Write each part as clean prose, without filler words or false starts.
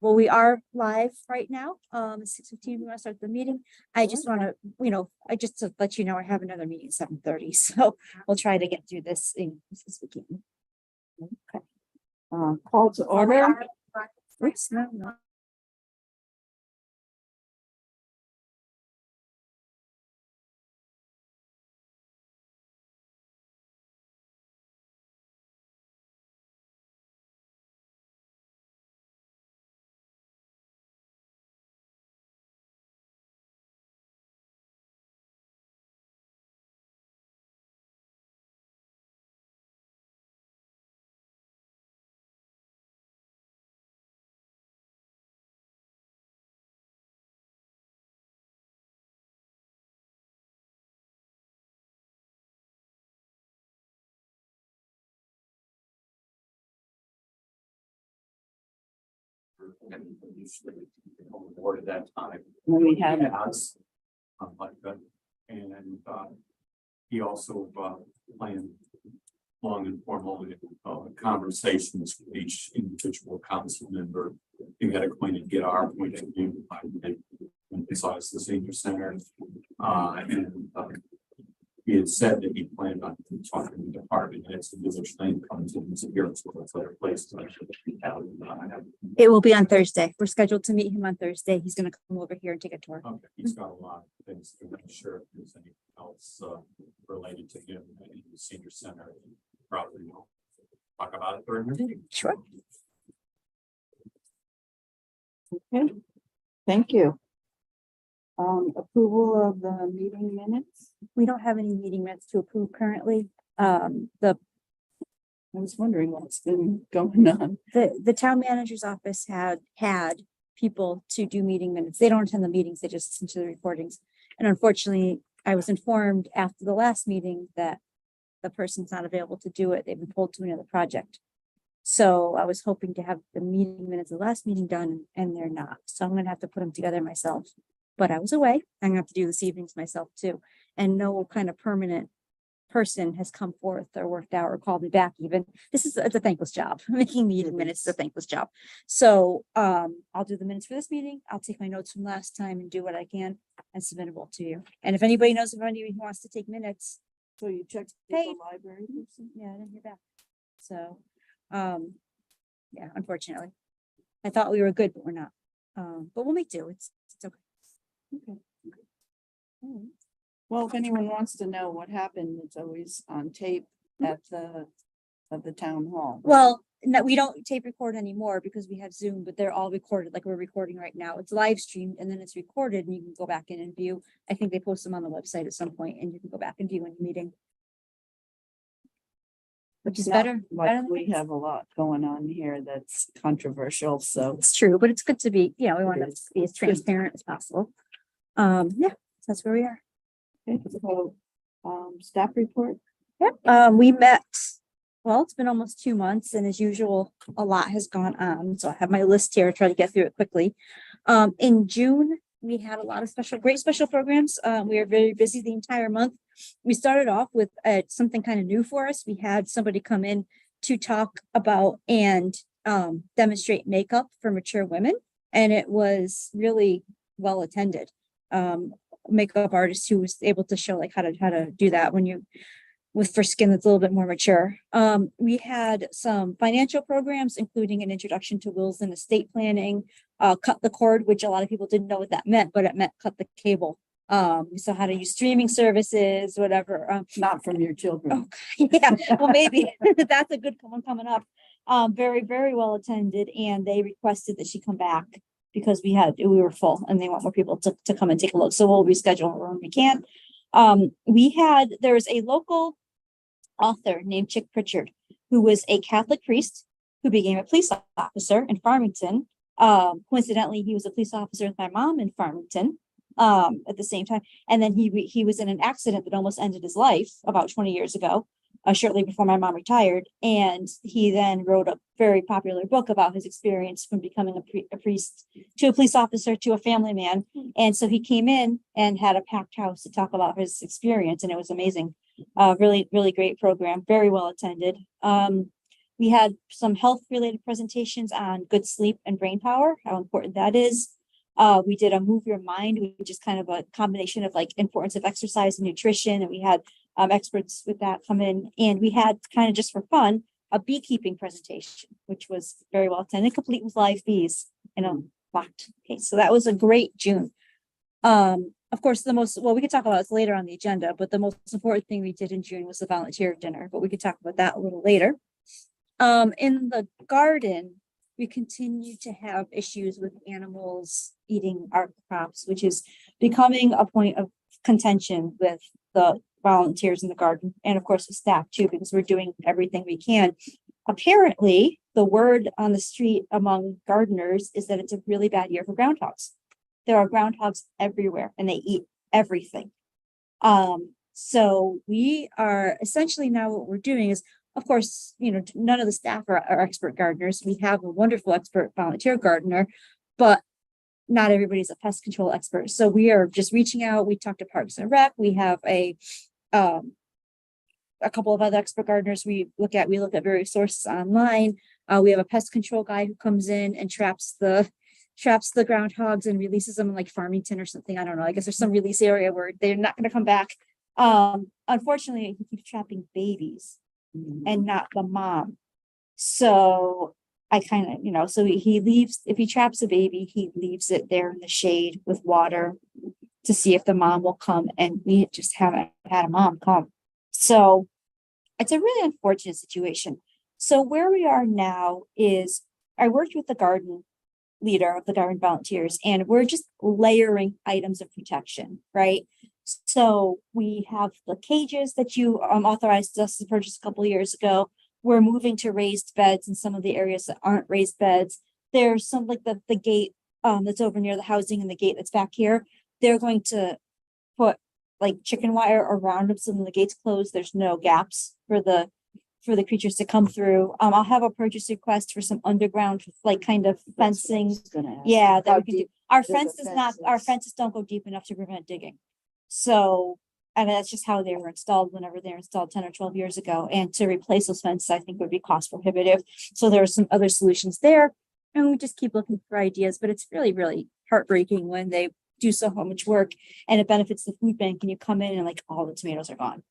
Well, we are live right now. 6:15, we want to start the meeting. I just want to, just to let you know, I have another meeting at 7:30, so we'll try to get through this as we can. Okay. Call to order. Oops, no. And usually on the board at that time. When we had us. And he also planned long and formal conversations with each individual council member. He had acquainted, get our point of view, besides the senior center. He had said that he planned on talking to the department heads and which thing comes in his appearance with a better place to actually have. It will be on Thursday. We're scheduled to meet him on Thursday. He's going to come over here and take a tour. Okay, he's got a lot of things. I'm not sure if there's anything else related to him in the senior center. Probably will talk about it during the meeting. Sure. Okay, thank you. Approval of the meeting minutes. We don't have any meeting minutes to approve currently. I was wondering what's been going on. The town manager's office had people to do meeting minutes. They don't attend the meetings, they just listen to the recordings. And unfortunately, I was informed after the last meeting that the person's not available to do it. They've been pulled to another project. So I was hoping to have the meeting minutes, the last meeting done, and they're not. So I'm gonna have to put them together myself. But I was away. I'm gonna have to do this evenings myself too. And no kind of permanent person has come forth or worked out or called me back even. It's a thankless job. Making meeting minutes is a thankless job. So I'll do the minutes for this meeting. I'll take my notes from last time and do what I can and submit them all to you. And if anybody knows of anybody who wants to take minutes, So you checked Hey. the library person? yeah, I didn't hear back. So yeah, unfortunately. I thought we were good, but we're not. But we'll make do. It's okay. Okay. Well, if anyone wants to know what happened, it's always on tape at the town hall. Well, no, we don't tape record anymore because we have Zoom, but they're all recorded like we're recording right now. It's live streamed and then it's recorded and you can go back in and view. I think they post them on the website at some point and you can go back and view any meeting. Which is Not better. Like better than we this. have a lot going on here that's controversial, so. It's true, but it's good to be, we want to is. be as transparent as possible. Yeah, that's where we are. Okay, so, staff report. We met, well, it's been almost 2 months and as usual, a lot has gone on. So I have my list here, try to get through it quickly. In June, we had a lot of great special programs. We are very busy the entire month. We started off with something kind of new for us. We had somebody come in to talk about and demonstrate makeup for mature women. And it was really well attended. Makeup artist who was able to show like how to do that for skin that's a little bit more mature. We had some financial programs, including an introduction to wills and estate planning, cut the cord, which a lot of people didn't know what that meant, but it meant cut the cable. So how to use streaming services, whatever. Not from your children. Yeah, well, maybe that's a good one coming up. Very, very well attended, and they requested that she come back because we were full and they want more people to come and take a look. So we'll reschedule when we can. There was a local author named Chick Pritchard, who was a Catholic priest who became a police officer in Farmington. Coincidentally, he was a police officer with my mom in Farmington at the same time. And then he was in an accident that almost ended his life about 20 years ago, shortly before my mom retired. And he then wrote a very popular book about his experience from becoming a priest to a police officer to a family man. And so he came in and had a packed house to talk about his experience. And it was amazing. Really, really great program, very well attended. We had some health related presentations on good sleep and brain power, how important that is. We did a Move Your Mind, which is kind of a combination of like importance of exercise and nutrition. And we had experts with that come in, and we had kind of just for fun, a beekeeping presentation, which was very well attended, complete with live bees in a locked case. So that was a great June. Of course, we could talk about this later on the agenda, but the most important thing we did in June was the volunteer dinner, but we could talk about that a little later. In the garden, we continue to have issues with animals eating our crops, which is becoming a point of contention with the volunteers in the garden, and of course the staff too, because we're doing everything we can. Apparently, the word on the street among gardeners is that it's a really bad year for groundhogs. There are groundhogs everywhere and they eat everything. So we are essentially now what we're doing is, of course, none of the staff are expert gardeners. We have a wonderful expert volunteer gardener, but not everybody's a pest control expert. So we are just reaching out. We talked to Parks and Rec. We have a couple of other expert gardeners we look at various sources online. We have a pest control guy who comes in and traps the groundhogs and releases them in like Farmington or something. I don't know. I guess there's some release area where they're not going to come back. Unfortunately, he keeps trapping babies and not the mom. So I kind of, so he leaves, if he traps a baby, he leaves it there in the shade with water to see if the mom will come. And we just haven't had a mom come. So it's a really unfortunate situation. So where we are now is I worked with the garden leader of the garden volunteers, and we're just layering items of protection, right? So we have the cages that you authorized us to purchase a couple of years ago. We're moving to raised beds in some of the areas that aren't raised beds. There's some like the gate that's over near the housing and the gate that's back here. They're going to put like chicken wire around them so when the gate's closed, there's no gaps for the creatures to come through. I'll have a purchase request for some underground like kind of fencing. Yeah, that we can do. Our fences don't go deep enough to prevent digging. So, and that's just how they were installed whenever they were installed 10 or 12 years ago. And to replace those fences, I think would be cost prohibitive. So there are some other solutions there. And we just keep looking for ideas, but it's really, really heartbreaking when they do so much work and it benefits the food bank and you come in and like all the tomatoes are gone.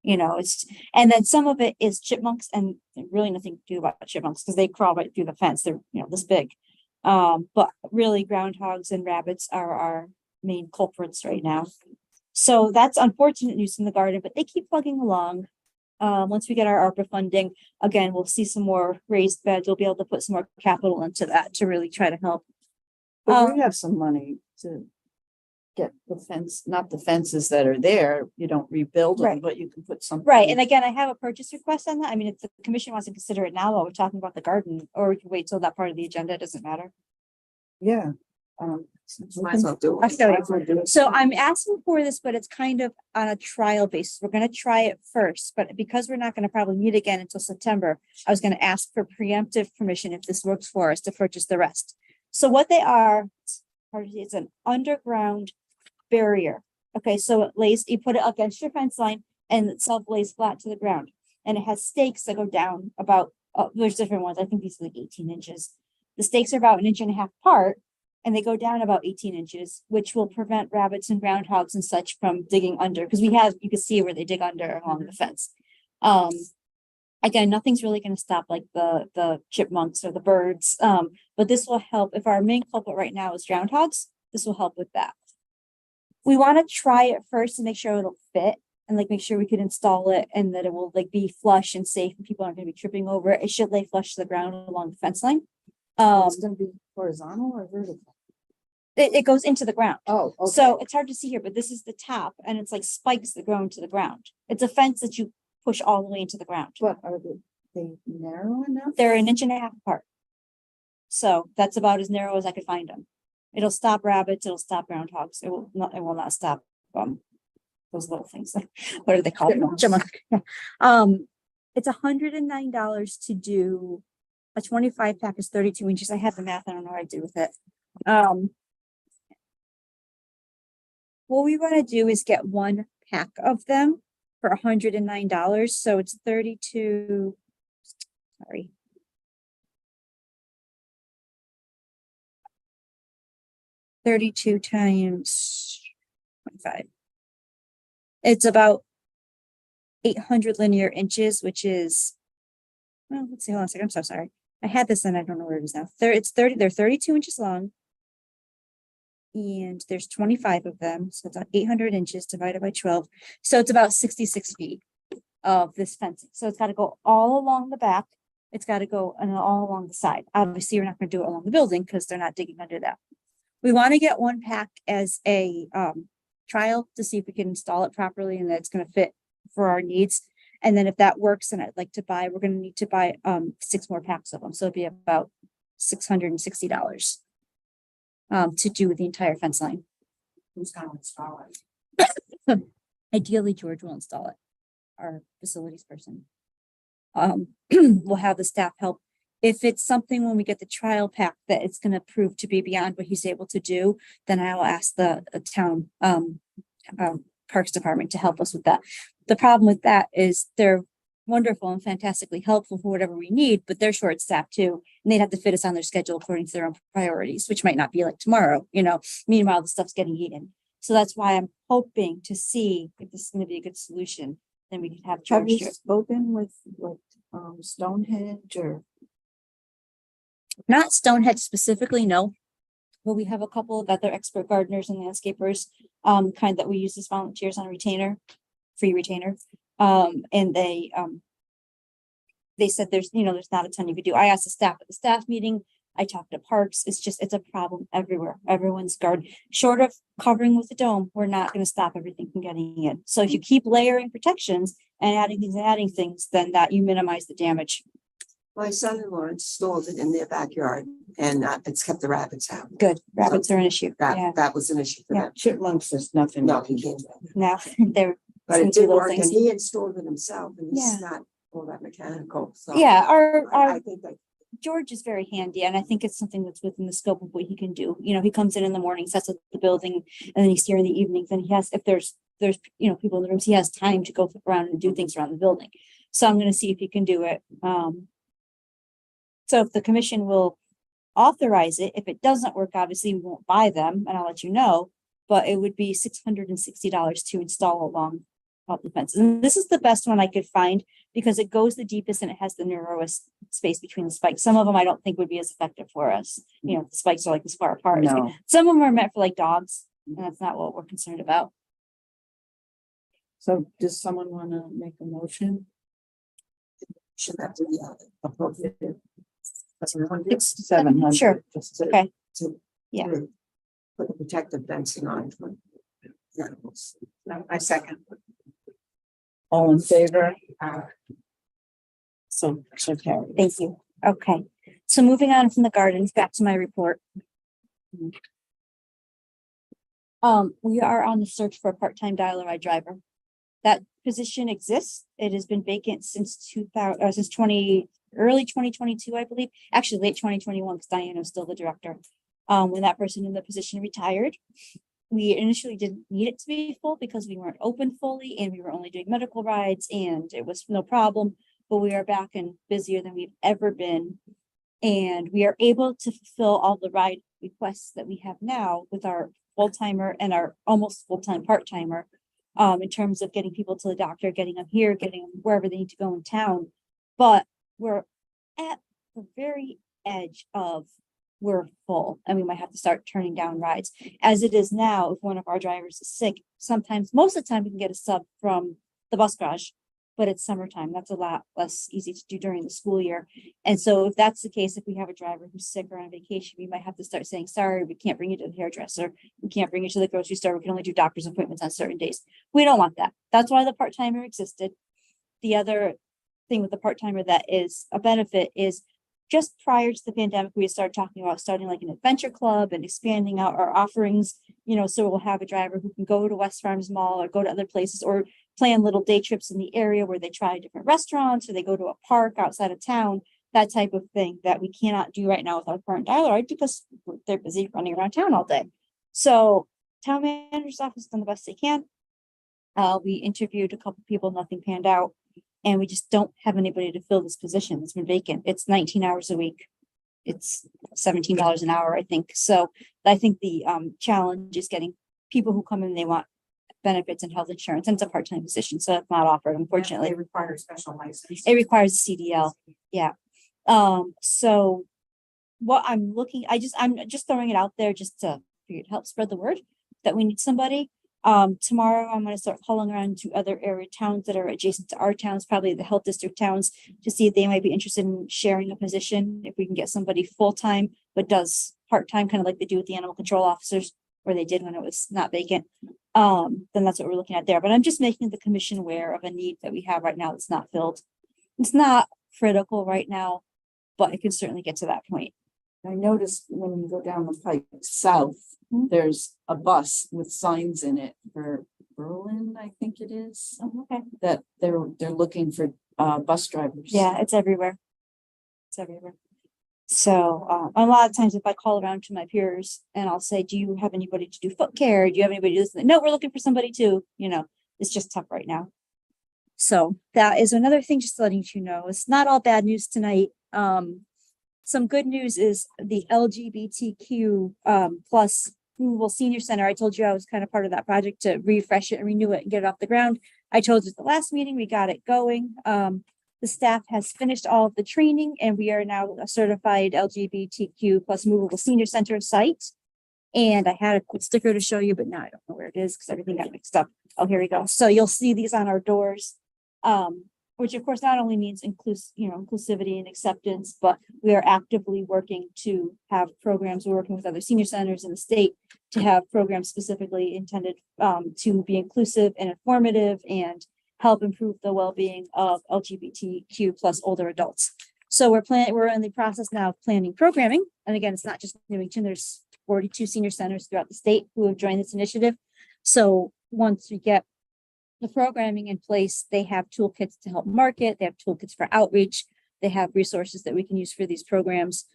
And then some of it is chipmunks, and really nothing to do about chipmunks because they crawl right through the fence. They're, this big. But really groundhogs and rabbits are our main culprits right now. So that's unfortunate news in the garden, but they keep plugging along. Once we get our ARPA funding, again, we'll see some more raised beds. We'll be able to put some more capital into that to really try to help. But we have some money to get the fence, not the fences that are there. You don't rebuild them, Right. but you can put something. Right. And again, I have a purchase request on that. I mean, if the commission wants to consider it now while we're talking about the garden, or we can wait till that part of the agenda, it doesn't matter. Yeah. Might as well do I'll it. show you. So I'm asking for this, but it's kind of on a trial basis. We're going to try it first, but because we're not going to probably meet again until September, I was going to ask for preemptive permission if this works for us to purchase the rest. So what they are, it's an underground barrier. Okay, so it lays, you put it against your fence line and itself lays flat to the ground. And it has stakes that go down about, there's different ones. I think these are like 18 inches. The stakes are about 1.5 inches apart. And they go down about 18 inches, which will prevent rabbits and groundhogs and such from digging under. Because you can see where they dig under along the fence. Again, nothing's really going to stop like the chipmunks or the birds. But this will help. If our main culprit right now is groundhogs, this will help with that. We want to try it first to make sure it'll fit and like make sure we can install it and that it will like be flush and safe and people aren't going to be tripping over it. It should lay flush to the ground along the fence line. It's going to be horizontal or vertical? It goes into the ground. Oh, okay. So it's hard to see here, but this is the top and it's like spikes that go into the ground. It's a fence that you push all the way into the ground. But are they narrow enough? They're 1.5 inches apart. So that's about as narrow as I could find them. It'll stop rabbits, it'll stop groundhogs. It will not stop those little things. What are they called? Chipmunk. It's $109 to do a 25 pack is 32 inches. I have the math, I don't know what I did with it. What we want to do is get 1 pack of them for $109. So it's 32. Sorry, 32 times 25. It's about 800 linear inches, which is, well, let's see, hold on a second. I'm so sorry. I had this and I don't know where it is now. They're 32 inches long. And there's 25 of them. So it's 800 inches divided by 12. So it's about 66 feet of this fencing. So it's got to go all along the back. It's got to go and all along the side. Obviously, you're not going to do it along the building because they're not digging under that. We want to get one pack as a trial to see if we can install it properly and that it's going to fit for our needs. And then if that works, and I'd like to buy, we're going to need to buy 6 more packs of them. So it'd be about $660 to do the entire fence line. Who's gonna install it? Ideally, George will install it, our facilities person. We'll have the staff help. If it's something when we get the trial pack that it's going to prove to be beyond what he's able to do, then I will ask the town parks department to help us with that. The problem with that is they're wonderful and fantastically helpful for whatever we need, but they're short staffed too. And they'd have to fit us on their schedule according to their own priorities, which might not be like tomorrow, meanwhile, the stuff's getting eaten. So that's why I'm hoping to see if this is going to be a good solution. Then we could have Have George you do it. spoken with Stonehenge or? Not Stonehenge specifically, no. But we have a couple of other expert gardeners and landscapers, kind that we use as volunteers on retainer, free retainer. And they said there's not a ton you could do. I asked the staff at the staff meeting. I talked to parks. It's a problem everywhere. Everyone's garden, short of covering with the dome, we're not going to stop everything from getting in. So if you keep layering protections and adding things, then that you minimize the damage. My son-in-law installed it in their backyard and it's kept the rabbits out. Good. Rabbits are an issue. Yeah. That was an issue for Yeah. them. Chipmunks, there's nothing. No, he can't. Now they're But it sneaky did little work things. and he installed it himself and Yeah. he's not all that mechanical. So Yeah, I think that George is very handy, and I think it's something that's within the scope of what he can do. He comes in the morning, sets up the building, and then he's here in the evenings, and he has, if there's people in the rooms, he has time to go around and do things around the building. So I'm gonna see if he can do it. So if the commission will authorize it, if it doesn't work, obviously we won't buy them, and I'll let you know, but it would be $660 to install along all the fences. And this is the best one I could find because it goes the deepest and it has the narrowest space between the spikes. Some of them I don't think would be as effective for us. The spikes are like this far apart. No. Some of them are meant for like dogs, and that's not what we're concerned about. So does someone want to make a motion? should have to be appropriated. It's 700. Sure. Just to- Okay. To Yeah. put the protective fencing on it. for animals. I second. All in favor? So carried. Thank you. Okay. So moving on from the gardens, back to my report. We are on the search for a part-time dial-a-ride driver. That position exists. It has been vacant since early 2022, I believe. Actually, late 2021, because Diana was still the director. When that person in the position retired, we initially didn't need it to be full because we weren't open fully and we were only doing medical rides and it was no problem. But we are back and busier than we've ever been. And we are able to fulfill all the ride requests that we have now with our full-timer and our almost full-time part-timer. In terms of getting people to the doctor, getting them here, getting them wherever they need to go in town. But we're at the very edge of we're full and we might have to start turning down rides. As it is now, if one of our drivers is sick, most of the time we can get a sub from the bus garage, but it's summertime. That's a lot less easy to do during the school year. And so if that's the case, if we have a driver who's sick or on vacation, we might have to start saying, sorry, we can't bring you to the hairdresser. We can't bring you to the grocery store. We can only do doctor's appointments on certain days. We don't want that. That's why the part-timer existed. The other thing with the part-timer that is a benefit is just prior to the pandemic, we started talking about starting like an adventure club and expanding out our offerings, so we'll have a driver who can go to West Farms Mall or go to other places or plan little day trips in the area where they try different restaurants or they go to a park outside of town, that type of thing that we cannot do right now with our current dial-a-ride because they're busy running around town all day. So town manager's office has done the best they can. We interviewed a couple people, nothing panned out. And we just don't have anybody to fill this position. It's been vacant. It's 19 hours a week. it's $17 an hour, I think. So I think the challenge is getting people who come in, they want benefits and health insurance, and it's a part-time position, so it's not offered, unfortunately. They require a special license. It requires a CDL. Yeah. So what I'm just throwing it out there just to help spread the word that we need somebody. Tomorrow I'm going to start calling around to other area towns that are adjacent to our towns, probably the health district towns, to see if they might be interested in sharing a position. If we can get somebody full-time, but does part-time, kind of like they do with the animal control officers, or they did when it was not vacant. Then that's what we're looking at there. But I'm just making the commission aware of a need that we have right now that's not filled. It's not critical right now, but it can certainly get to that point. I noticed when you go down the pike south, Mhm. there's a bus with signs in it for Berlin, I think it is, Oh, okay. that they're looking for bus drivers. Yeah, it's everywhere. It's everywhere. So a lot of times if I call around to my peers and I'll say, do you have anybody to do foot care? Do you have anybody to do this? No, we're looking for somebody too. It's just tough right now. So that is another thing, just letting you know, it's not all bad news tonight. Some good news is the LGBTQ plus Movable Senior Center. I told you I was kind of part of that project to refresh it and renew it and get it off the ground. I told you at the last meeting, we got it going. The staff has finished all of the training and we are now a certified LGBTQ plus Movable Senior Center site. And I had a quick sticker to show you, but now I don't know where it is because everything got mixed up. Oh, here we go. So you'll see these on our doors. Which of course not only means inclusivity and acceptance, but we are actively working to have programs. We're working with other senior centers in the state to have programs specifically intended to be inclusive and informative and help improve the well-being of LGBTQ plus older adults. So we're in the process now of planning programming. And again, it's not just Newington, there's 42 senior centers throughout the state who have joined this initiative. So once we get the programming in place, they have toolkits to help market, they have toolkits for outreach, they have resources that we can use for these programs.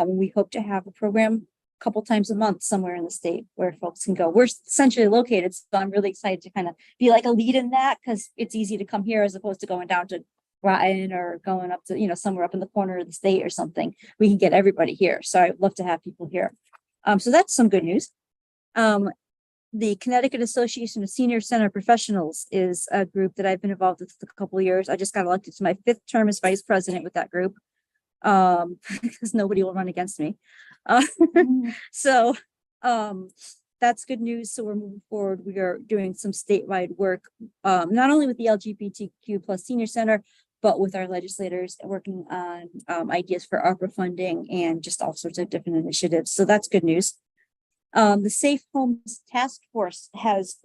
We hope to have a program a couple times a month somewhere in the state where folks can go. We're centrally located, so I'm really excited to kind of be like a lead in that because it's easy to come here as opposed to going down to Groton or going up to, somewhere up in the corner of the state or something. We can get everybody here. So I'd love to have people here. So that's some good news. The Connecticut Association of Senior Center Professionals is a group that I've been involved with for a couple of years. I just got elected to my 5th term as vice president with that group because nobody will run against me. So that's good news. So we're moving forward. We are doing some statewide work, not only with the LGBTQ plus Senior Center, but with our legislators working on ideas for ARPA funding and just all sorts of different initiatives. So that's good news. The Safe Homes Task Force has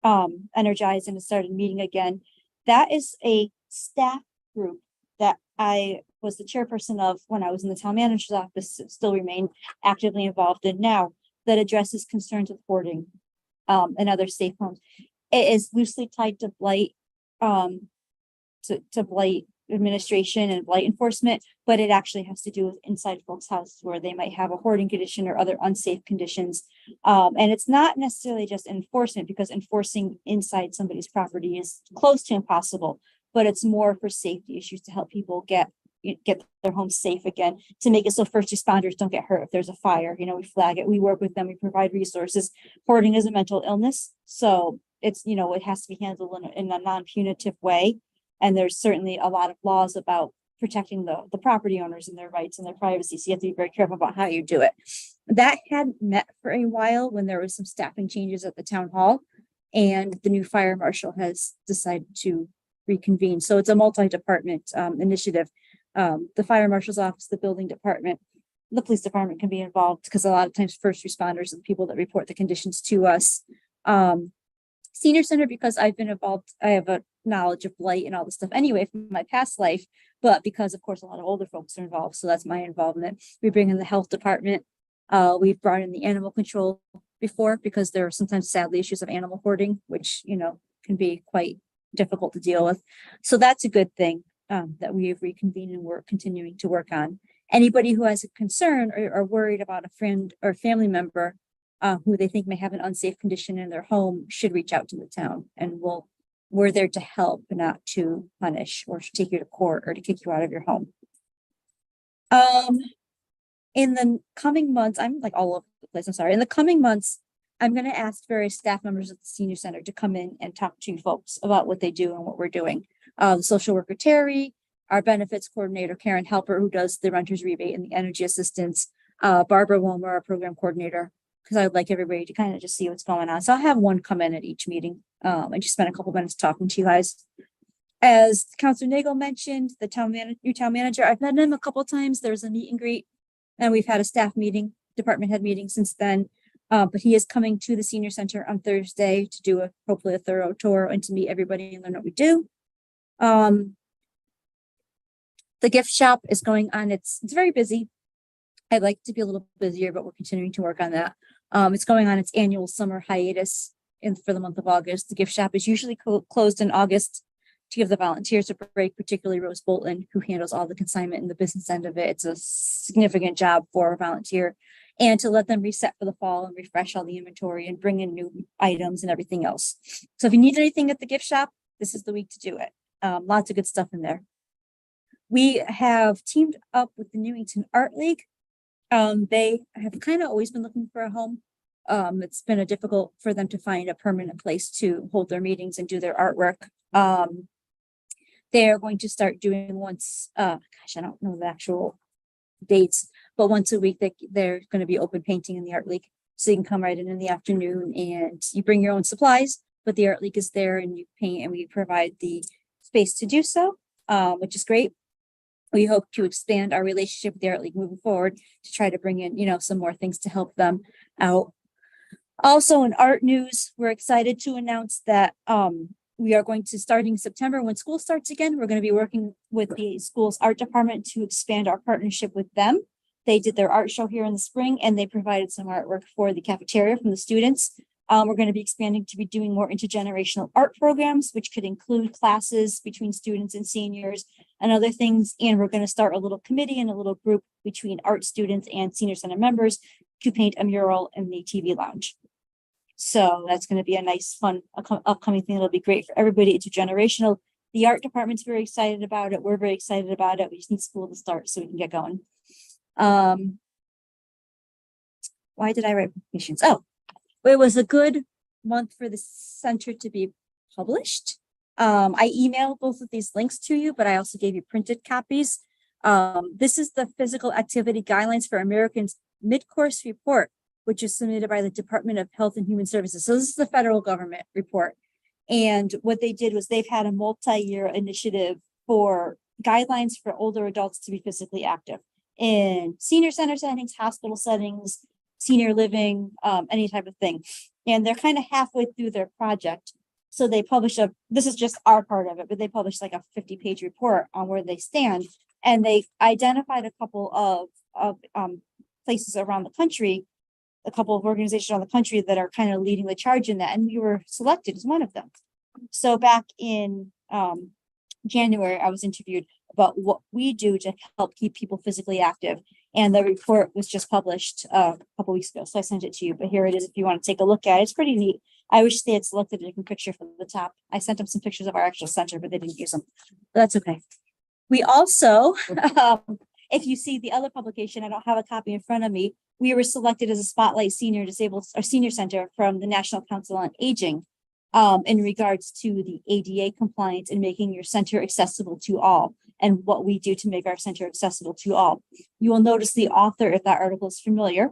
energized and has started meeting again. That is a staff group that I was the chairperson of when I was in the town manager's office, still remain actively involved in now, that addresses concerns with hoarding and other safe homes. It is loosely tied to blight, to blight administration and blight enforcement, but it actually has to do with inside folks' houses where they might have a hoarding condition or other unsafe conditions. And it's not necessarily just enforcement, because enforcing inside somebody's property is close to impossible, but it's more for safety issues to help people get their homes safe again, to make it so first responders don't get hurt if there's a fire. We flag it, we work with them, we provide resources. Hoarding is a mental illness, so it's, it has to be handled in a non-punitive way. And there's certainly a lot of laws about protecting the property owners and their rights and their privacy. So you have to be very careful about how you do it. That hadn't met for a while when there was some staffing changes at the town hall, and the new fire marshal has decided to reconvene. So it's a multi-department initiative. The fire marshal's office, the building department, the police department can be involved, because a lot of times first responders and people that report the conditions to us. Senior center, because I've been involved, I have a knowledge of blight and all this stuff anyway from my past life, but because of course a lot of older folks are involved, so that's my involvement. We bring in the health department. We've brought in the animal control before, because there are sometimes sadly issues of animal hoarding, which can be quite difficult to deal with. So that's a good thing that we have reconvened and we're continuing to work on. Anybody who has a concern or worried about a friend or family member who they think may have an unsafe condition in their home should reach out to the town, and we're there to help, not to punish or to take you to court or to kick you out of your home. In the coming months, I'm like all over the place, I'm sorry. In the coming months, I'm gonna ask various staff members at the senior center to come in and talk to you folks about what they do and what we're doing. The social worker Terry, our benefits coordinator Karen Helper, who does the renter's rebate and the energy assistance, Barbara Wilmer, our program coordinator, because I would like everybody to kind of just see what's going on. So I'll have one come in at each meeting. I just spent a couple minutes talking to you guys. As Councilor Nagel mentioned, the new town manager, I've met him a couple times. There's a meet and greet, and we've had a staff meeting, department head meeting since then. But he is coming to the senior center on Thursday to do hopefully a thorough tour and to meet everybody and learn what we do. The gift shop is going on. It's very busy. I'd like to be a little busier, but we're continuing to work on that. It's going on its annual summer hiatus for the month of August. The gift shop is usually closed in August to give the volunteers a break, particularly Rose Bolton, who handles all the consignment and the business end of it. It's a significant job for a volunteer, and to let them reset for the fall and refresh all the inventory and bring in new items and everything else. So if you need anything at the gift shop, this is the week to do it. Lots of good stuff in there. We have teamed up with the Newington Art League. They have kind of always been looking for a home. It's been difficult for them to find a permanent place to hold their meetings and do their artwork. They're going to start doing once, I don't know the actual dates, but once a week they're going to be open painting in the Art League. So you can come right in the afternoon and you bring your own supplies, but the Art League is there and you paint, and we provide the space to do so, which is great. We hope to expand our relationship with the Art League moving forward to try to bring in, some more things to help them out. Also in art news, we're excited to announce that we are going to, starting September when school starts again, we're going to be working with the school's art department to expand our partnership with them. They did their art show here in the spring and they provided some artwork for the cafeteria from the students. We're going to be expanding to be doing more intergenerational art programs, which could include classes between students and seniors and other things. And we're going to start a little committee and a little group between art students and senior center members to paint a mural in the TV lounge. So that's going to be a nice, fun upcoming thing. It'll be great for everybody. It's intergenerational. The art department's very excited about it. We're very excited about it. We just need school to start so we can get going. Why did I write patients? Oh, it was a good month for the center to be published. I emailed both of these links to you, but I also gave you printed copies. This is the physical activity guidelines for Americans mid-course report, which is submitted by the Department of Health and Human Services. So this is the federal government report. And what they did was they've had a multi-year initiative for guidelines for older adults to be physically active in senior center settings, hospital settings, senior living, any type of thing. And they're kind of halfway through their project. So they publish this is just our part of it, but they published like a 50-page report on where they stand. And they identified a couple of places around the country, a couple of organizations around the country that are kind of leading the charge in that. And we were selected as one of them. So back in January, I was interviewed about what we do to help keep people physically active. And the report was just published a couple weeks ago. So I sent it to you, but here it is if you want to take a look at it. It's pretty neat. I wish they had selected a different picture from the top. I sent them some pictures of our actual center, but they didn't use them. But that's okay. We also, if you see the other publication, I don't have a copy in front of me. We were selected as a Spotlight Senior Center from the National Council on Aging in regards to the ADA compliance and making your center accessible to all, and what we do to make our center accessible to all. You will notice the author, if that article is familiar,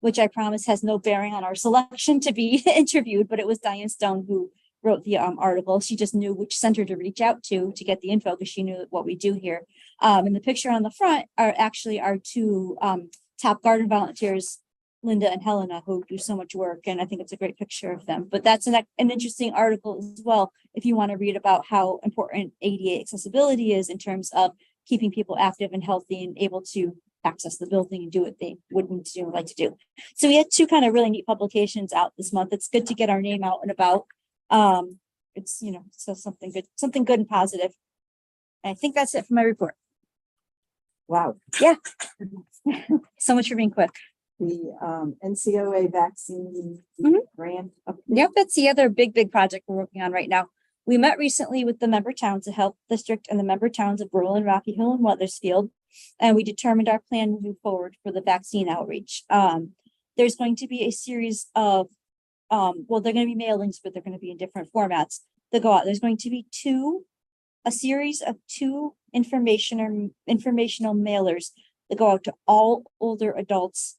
which I promise has no bearing on our selection to be interviewed, but it was Diane Stone who wrote the article. She just knew which center to reach out to get the info because she knew what we do here. And the picture on the front are actually our two top garden volunteers, Linda and Helena, who do so much work. And I think it's a great picture of them. But that's an interesting article as well, if you want to read about how important ADA accessibility is in terms of keeping people active and healthy and able to access the building and do what they wouldn't like to do. So we had two kind of really neat publications out this month. It's good to get our name out and about. It's, so something good and positive. And I think that's it for my report. Wow. Yeah. So much for being quick. The NCOA vaccine grant. Yep, that's the other big project we're working on right now. We met recently with the member towns, the health district and the member towns of Berlin, Rocky Hill, and Weathersfield. and we determined our plan moving forward for the vaccine outreach. There's going to be a series of, well, they're going to be mailings, but they're going to be in different formats that go out. There's going to be a series of two informational mailers that go out to all older adults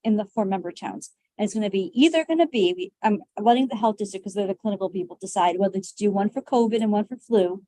in the 4 member towns. And it's going to be either going to be, I'm letting the health district, because they're the clinical people, decide whether to do one for COVID and one for flu,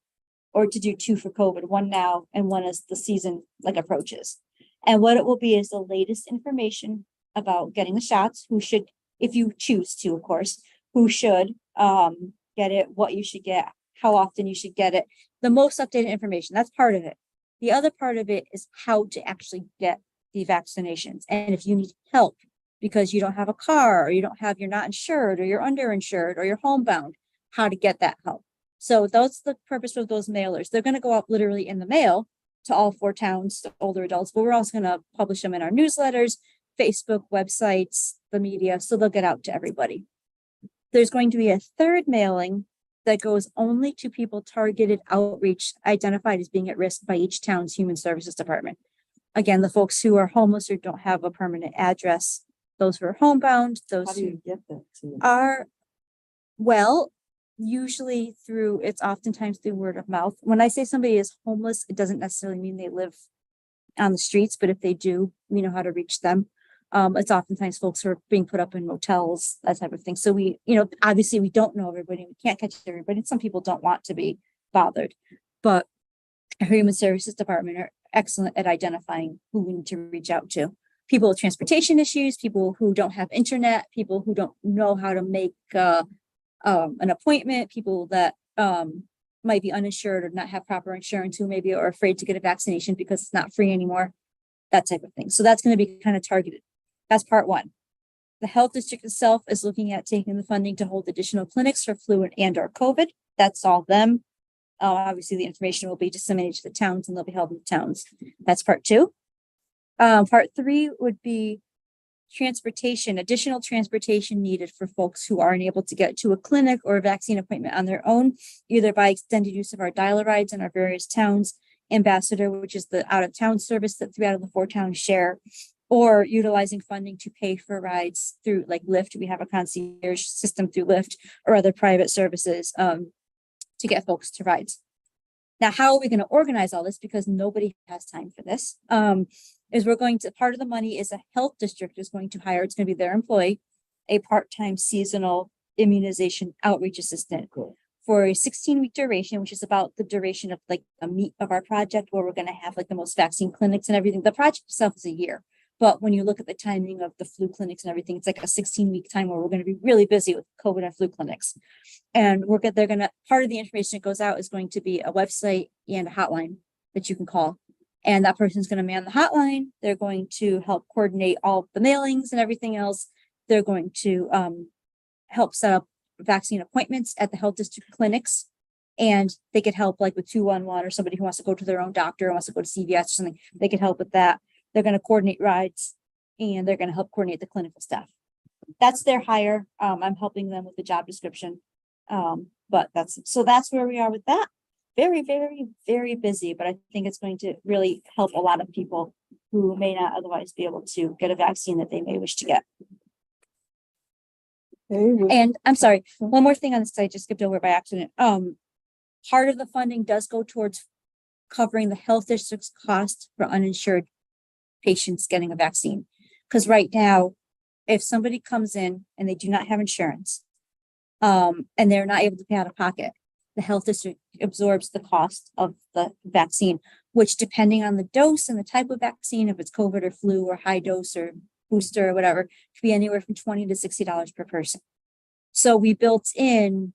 or to do 2 for COVID, one now and one as the season like approaches. And what it will be is the latest information about getting the shots, who should, if you choose to, of course, who should get it, what you should get, how often you should get it, the most updated information. That's part of it. The other part of it is how to actually get the vaccinations. And if you need help because you don't have a car, or you're not insured, or you're underinsured, or you're homebound, how to get that help. So that's the purpose of those mailers. They're going to go out literally in the mail to all 4 towns, to older adults, but we're also going to publish them in our newsletters, Facebook, websites, the media, so they'll get out to everybody. There's going to be a third mailing that goes only to people targeted outreach identified as being at risk by each town's human services department. Again, the folks who are homeless or don't have a permanent address, those who are homebound, How those do who you get that to? are, well, usually it's oftentimes through word of mouth. When I say somebody is homeless, it doesn't necessarily mean they live on the streets, but if they do, we know how to reach them. It's oftentimes folks who are being put up in motels, that type of thing. So obviously we don't know everybody. We can't catch everybody. Some people don't want to be bothered, but our human services department are excellent at identifying who we need to reach out to. People with transportation issues, people who don't have internet, people who don't know how to make an appointment, people that might be uninsured or not have proper insurance, who maybe are afraid to get a vaccination because it's not free anymore, that type of thing. So that's going to be kind of targeted. That's part 1. The health district itself is looking at taking the funding to hold additional clinics for flu and or COVID. That's all them. Obviously, the information will be disseminated to the towns and they'll be held in the towns. That's part 2. Part 3 would be additional transportation needed for folks who aren't able to get to a clinic or a vaccine appointment on their own, either by extended use of our dial rides in our various towns, Ambassador, which is the out of town service that 3 out of the 4 towns share, or utilizing funding to pay for rides through like Lyft. We have a concierge system through Lyft or other private services to get folks to rides. Now, how are we going to organize all this? Because nobody has time for this. Is part of the money is a health district is going to hire, it's going to be their employee, a part-time seasonal immunization outreach assistant for a 16-week duration, which is about the duration of like the meat of our project, where we're going to have like the most vaccine clinics and everything. The project itself is a year, but when you look at the timing of the flu clinics and everything, it's like a 16-week time where we're going to be really busy with COVID and flu clinics. And part of the information that goes out is going to be a website and a hotline that you can call. And that person's going to man the hotline. They're going to help coordinate all the mailings and everything else. They're going to help set up vaccine appointments at the health district clinics. And they could help like with 211 or somebody who wants to go to their own doctor or wants to go to CVS or something. They could help with that. They're going to coordinate rides and they're going to help coordinate the clinical staff. That's their hire. I'm helping them with the job description. But that's where we are with that. Very, very, very busy, but I think it's going to really help a lot of people who may not otherwise be able to get a vaccine that they may wish to get. And I'm sorry, one more thing on this, I just skipped over by accident. Part of the funding does go towards covering the health district's cost for uninsured patients getting a vaccine. Because right now, if somebody comes in and they do not have insurance, and they're not able to pay out of pocket, the health district absorbs the cost of the vaccine, which depending on the dose and the type of vaccine, if it's COVID or flu or high dose or booster or whatever, could be anywhere from $20 to $60 per person. So we built in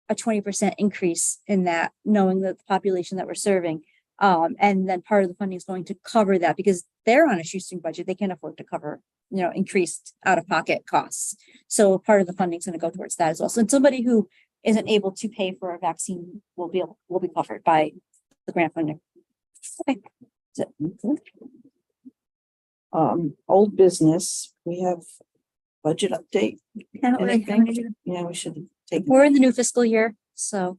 a 20% increase in that, knowing the population that we're serving. And then part of the funding is going to cover that because they're on a shoestring budget. They can't afford to cover, increased out of pocket costs. So part of the funding is going to go towards that as well. So somebody who isn't able to pay for a vaccine will be covered by the grant funding. Okay. Old business, we have budget update. Anything? Yeah, we should take. We're in the new fiscal year, so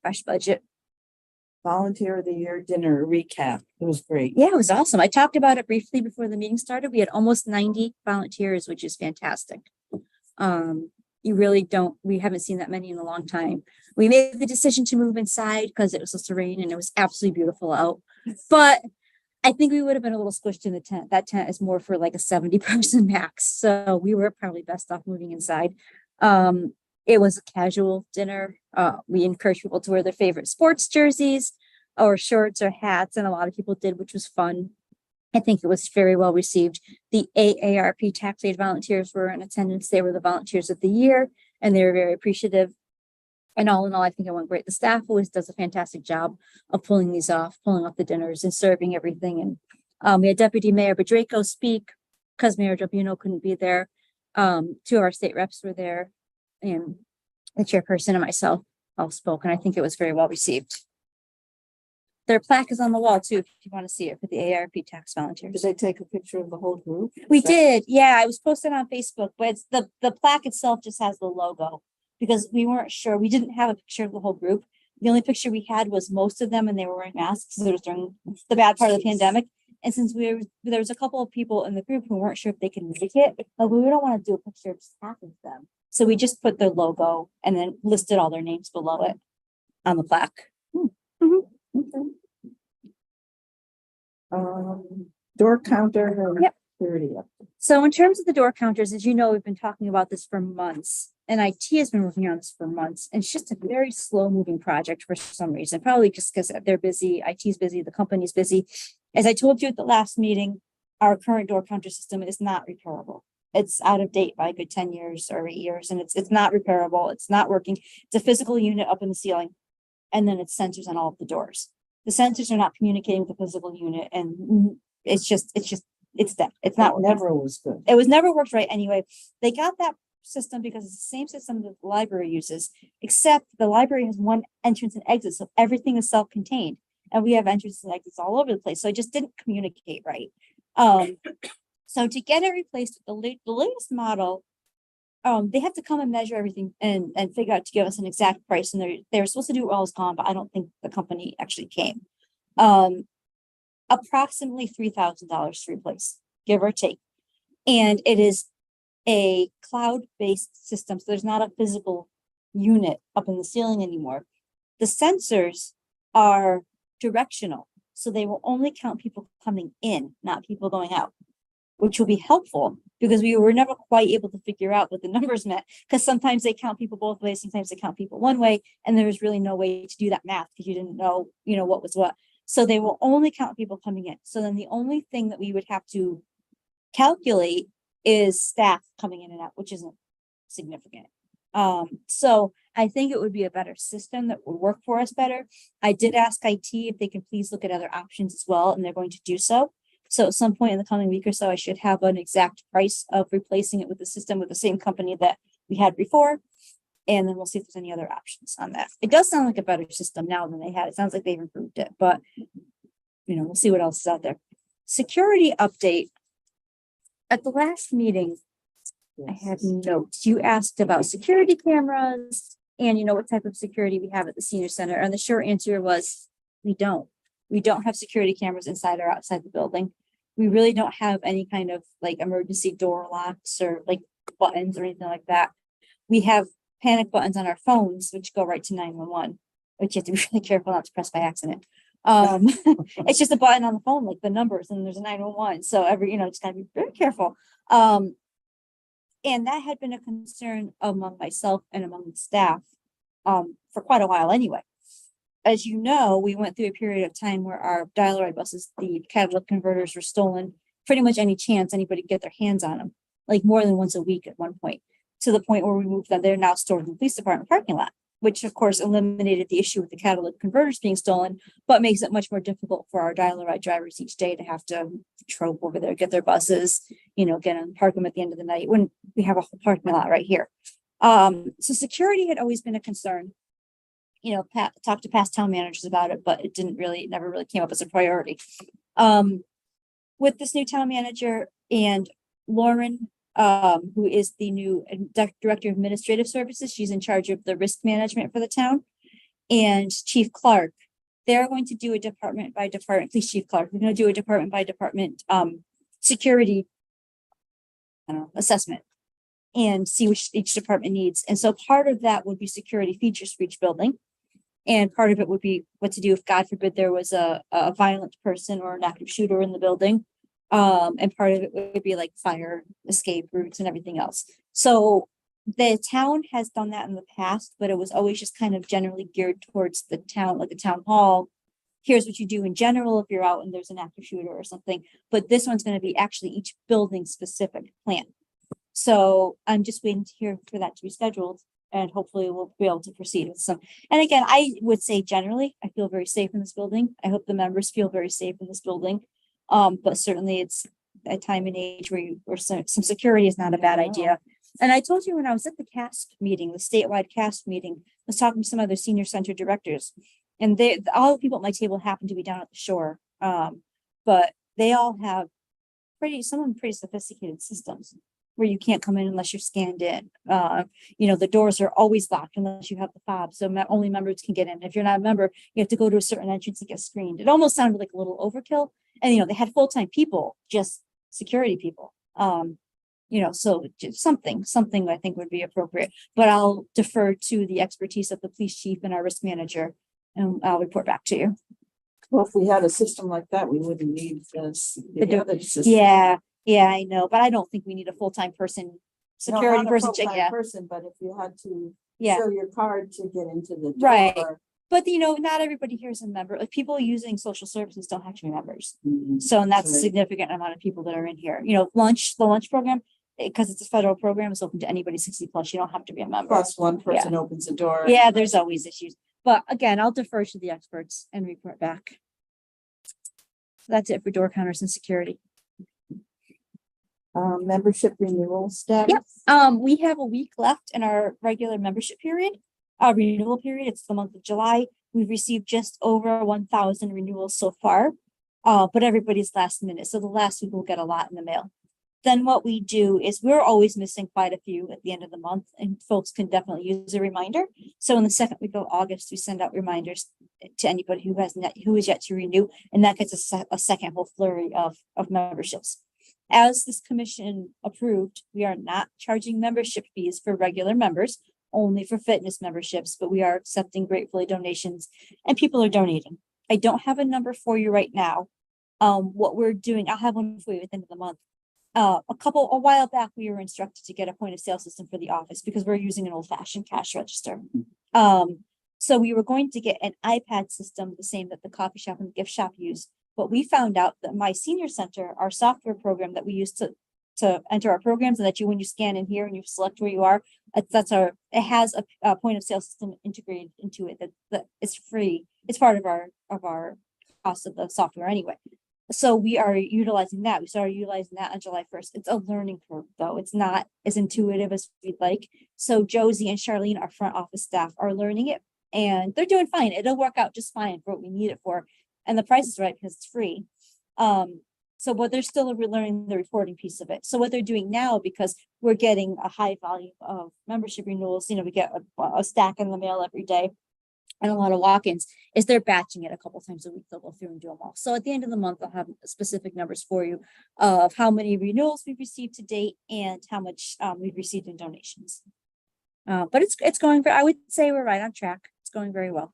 fresh budget. Volunteer of the Year dinner recap. It was great. Yeah, it was awesome. I talked about it briefly before the meeting started. We had almost 90 volunteers, which is fantastic. You really don't, we haven't seen that many in a long time. We made the decision to move inside because it was supposed to rain and it was absolutely beautiful out. But I think we would have been a little squished in the tent. That tent is more for like a 70-person max. So we were probably best off moving inside. It was a casual dinner. We encouraged people to wear their favorite sports jerseys or shorts or hats, and a lot of people did, which was fun. I think it was very well received. The AARP tax aid volunteers were in attendance. They were the volunteers of the year, and they were very appreciative. And all in all, I think it went great. The staff always does a fantastic job of pulling these off, pulling off the dinners and serving everything. And we had Deputy Mayor Bedrejko speak because Mayor Drabino couldn't be there. Two of our state reps were there, and the chairperson and myself all spoke, and I think it was very well received. Their plaque is on the wall too, if you want to see it, for the AARP tax volunteers. Did they take a picture of the whole group? We Is that- did, yeah, I was posted on Facebook, but it's the plaque itself just has the logo because we weren't sure. We didn't have a picture of the whole group. The only picture we had was most of them and they were wearing masks because it was during the bad part of the pandemic. And since there was a couple of people in the group who weren't sure if they could make it, but we don't want to do a picture of just half of them. So we just put their logo and then listed all their names below it on the plaque. Okay. Door counter. Yep. Security up. So in terms of the door counters, as you know, we've been talking about this for months, and IT has been working on this for months. And it's just a very slow moving project for some reason, probably just because they're busy, IT's busy, the company's busy. As I told you at the last meeting, our current door counter system is not repairable. It's out of date by a good 10 years or 8 years, and it's not repairable. It's not working. It's a physical unit up in the ceiling, and then it's sensors on all of the doors. The sensors are not communicating with the physical unit, and it's dead. It's not working. Never was good. It was never worked right anyway. They got that system because it's the same system that the library uses, except the library has one entrance and exit, so everything is self-contained, and we have entrances and exits all over the place. So it just didn't communicate right. So to get it replaced with the latest model, they have to come and measure everything and figure out to give us an exact price. And they were supposed to do it while I was gone, but I don't think the company actually came. Approximately $3,000 to replace, give or take. And it is a cloud-based system, so there's not a physical unit up in the ceiling anymore. The sensors are directional, so they will only count people coming in, not people going out, which will be helpful because we were never quite able to figure out what the numbers meant, because sometimes they count people both ways, sometimes they count people one way, and there was really no way to do that math because you didn't know, what was what. So they will only count people coming in. So then the only thing that we would have to calculate is staff coming in and out, which isn't significant. So I think it would be a better system that would work for us better. I did ask IT if they can please look at other options as well, and they're going to do so. So at some point in the coming week or so, I should have an exact price of replacing it with the system with the same company that we had before. And then we'll see if there's any other options on that. It does sound like a better system now than they had. It sounds like they've improved it, but we'll see what else is out there. Security update. At the last meeting, I had notes. You asked about security cameras and what type of security we have at the senior center. And the short answer was we don't. We don't have security cameras inside or outside the building. We really don't have any kind of like emergency door locks or like buttons or anything like that. We have panic buttons on our phones, which go right to 911, which you have to be really careful not to press by accident. It's just a button on the phone, like the numbers, and there's a 911. So just gotta be very careful. And that had been a concern among myself and among the staff for quite a while anyway. As you know, we went through a period of time where our dial-a-ride buses, the catalytic converters, were stolen pretty much any chance anybody could get their hands on them, like more than once a week at one point, to the point where we moved them. They're now stored in the police department parking lot, which of course eliminated the issue with the catalytic converters being stolen, but makes it much more difficult for our dial-a-ride drivers each day to have to trope over there, get their buses, get them, park them at the end of the night when we have a whole parking lot right here. So security had always been a concern. Talked to past town managers about it, but it never really came up as a priority. With this new town manager and Lauren, who is the new director of administrative services, she's in charge of the risk management for the town, and Chief Clark, they're going to do a department by department, Police Chief Clark, we're gonna do a department by department, security, I don't know, assessment and see which each department needs. And so part of that would be security features for each building. And part of it would be what to do if, God forbid, there was a violent person or an active shooter in the building. And part of it would be like fire escape routes and everything else. So the town has done that in the past, but it was always just kind of generally geared towards the town, like the town hall. Here's what you do in general if you're out and there's an active shooter or something. But this one's going to be actually each building specific plan. So I'm just waiting to hear for that to be scheduled, and hopefully we'll be able to proceed with some. And again, I would say generally, I feel very safe in this building. I hope the members feel very safe in this building. But certainly it's a time and age where some security is not a bad idea. And I told you when I was at the CAST meeting, the statewide CAST meeting, I was talking to some other senior center directors, and all the people at my table happen to be down at the shore. But they all have some of them pretty sophisticated systems where you can't come in unless you're scanned in. The doors are always locked unless you have the fob. So only members can get in. If you're not a member, you have to go to a certain entrance and get screened. It almost sounded like a little overkill. And, they had full-time people, just security people. So just something I think would be appropriate, but I'll defer to the expertise of the police chief and our risk manager, and I'll report back to you. Well, if we had a system like that, we wouldn't need this. The other system. Yeah, I know, but I don't think we need a full-time person, No, security not a person. full-time person, but if you had to Yeah, show your card to get into the door. Right. But not everybody here is a member. Like people using social services don't have to be members. Mhm. So, and that's a Right. significant amount of people that are in here. The lunch program, because it's a federal program, is open to anybody 60 plus. You don't have to be a member. Plus one person opens the door. Yeah, there's always issues. But again, I'll defer to the experts and report back. That's it for door counters and security. Membership renewal status. We have a week left in our regular membership period, renewal period. It's the month of July. We've received just over 1,000 renewals so far, but everybody's last minute. So the last week we'll get a lot in the mail. Then what we do is we're always missing quite a few at the end of the month, and folks can definitely use a reminder. So in the second week of August, we send out reminders to anybody who is yet to renew, and that gets a second whole flurry of memberships. As this commission approved, we are not charging membership fees for regular members, only for fitness memberships, but we are accepting gratefully donations, and people are donating. I don't have a number for you right now. What we're doing, I'll have one for you at the end of the month. A while back, we were instructed to get a point of sale system for the office because we're using an old fashioned cash register. So we were going to get an iPad system, the same that the coffee shop and the gift shop use. But we found out that my senior center, our software program that we use to enter our programs, and that when you scan in here and you select where you are, it has a point of sale system integrated into it that it's free. It's part of our cost of the software anyway. So we are utilizing that. We started utilizing that on July 1st. It's a learning curve though. It's not as intuitive as we'd like. So Josie and Charlene, our front office staff, are learning it and they're doing fine. It'll work out just fine for what we need it for. And the price is right because it's free. But they're still learning the reporting piece of it. So what they're doing now, because we're getting a high volume of membership renewals, we get a stack in the mail every day and a lot of walk-ins, is they're batching it a couple times a week. They'll go through and do them all. So at the end of the month, I'll have specific numbers for you of how many renewals we've received to date and how much we've received in donations. But it's going, I would say we're right on track. It's going very well.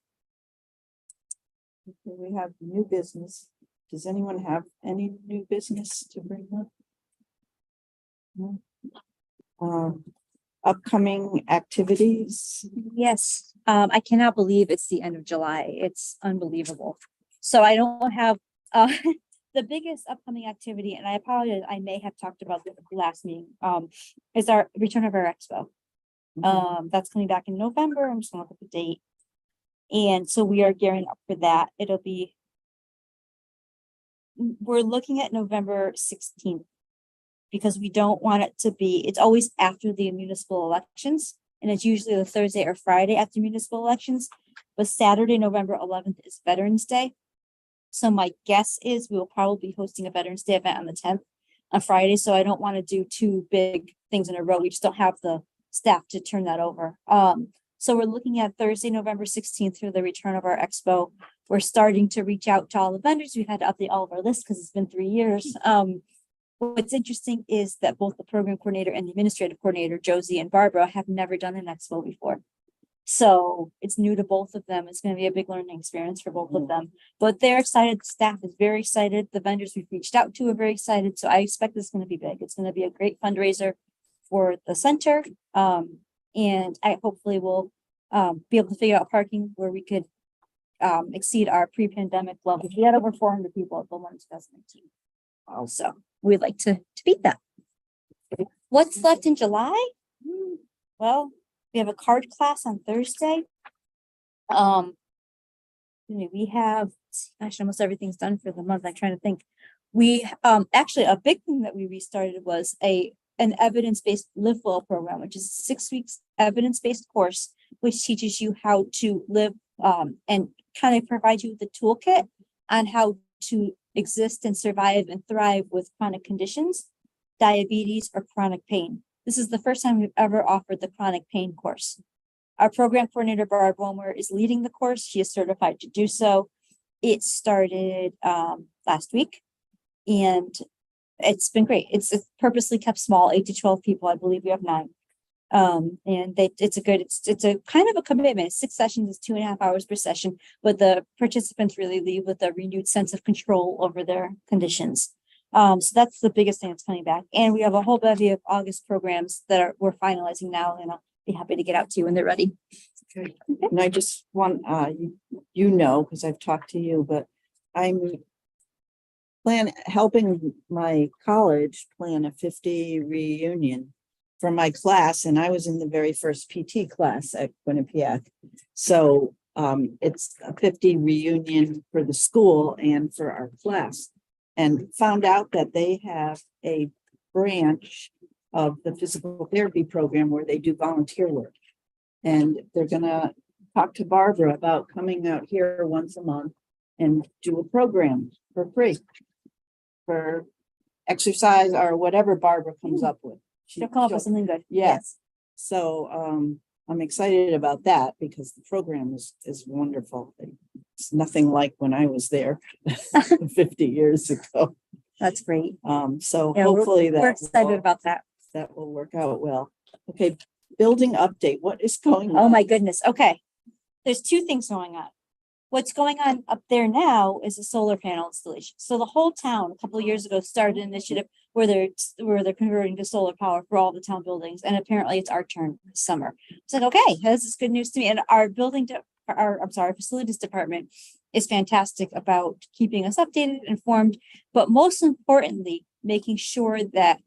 Okay, we have new business. Does anyone have any new business to bring up? No? Upcoming activities. Yes, I cannot believe it's the end of July. It's unbelievable. So I don't have the biggest upcoming activity, and I apologize, I may have talked about this at the last meeting, is our return of our expo. That's coming back in November. I'm just gonna look at the date. And so we are gearing up for that. We're looking at November 16th because we don't want it to be, it's always after the municipal elections. And it's usually the Thursday or Friday after municipal elections, but Saturday, November 11th is Veterans Day. So my guess is we will probably be hosting a Veterans Day event on the 10th on Friday. So I don't want to do two big things in a row. We just don't have the staff to turn that over. So we're looking at Thursday, November 16th for the return of our expo. We're starting to reach out to all the vendors. We've had to update all of our lists because it's been 3 years. What's interesting is that both the program coordinator and the administrative coordinator, Josie and Barbara, have never done an expo before. So it's new to both of them. It's going to be a big learning experience for both of them, but they're excited. The staff is very excited. The vendors we've reached out to are very excited. So I expect this is going to be big. It's going to be a great fundraiser for the center. And I hopefully will be able to figure out parking where we could exceed our pre-pandemic levels. We had over 400 people at the one in 2019. Also, we'd like to beat that. What's left in July? Well, we have a card class on Thursday. We have, actually almost everything's done for the month. I'm trying to think. We actually a big thing that we restarted was an evidence-based live well program, which is a 6 weeks evidence-based course, which teaches you how to live and kind of provide you with a toolkit on how to exist and survive and thrive with chronic conditions, diabetes, or chronic pain. This is the first time we've ever offered the chronic pain course. Our program coordinator, Barb Wilmer, is leading the course. She is certified to do so. It started last week, and it's been great. It's purposely kept small, 8 to 12 people. I believe we have 9. And it's a kind of a commitment. It's 6 sessions, it's 2.5 hours per session, but the participants really leave with a renewed sense of control over their conditions. So that's the biggest thing that's coming back. And we have a whole bevy of August programs that we're finalizing now, and I'll be happy to get out to you when they're ready. Okay. And I just want, you know, because I've talked to you, but I'm helping my college plan a 50 reunion for my class, and I was in the very first PT class at Quinnipiac. So it's a 50 reunion for the school and for our class, and found out that they have a branch of the physical therapy program where they do volunteer work. And they're gonna talk to Barbara about coming out here once a month and do a program for free for exercise or whatever Barbara comes up with. She'll come up with something good. Yes. So I'm excited about that because the program is wonderful. It's nothing like when I was there 50 years ago. That's great. So Yeah, hopefully we're excited about that. that will work out well. Okay, building update. What is going on? Oh my goodness. Okay. There's 2 things going on. What's going on up there now is a solar panel installation. So the whole town a couple of years ago started an initiative where they're converting to solar power for all the town buildings, and apparently it's our turn this summer. It's like, okay, this is good news to me. And our facilities department is fantastic about keeping us updated, informed, but most importantly, making sure that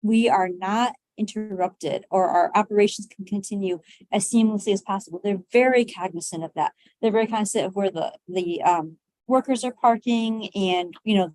we are not interrupted or our operations can continue as seamlessly as possible. They're very cognizant of that. They're very cognizant of where the workers are parking, and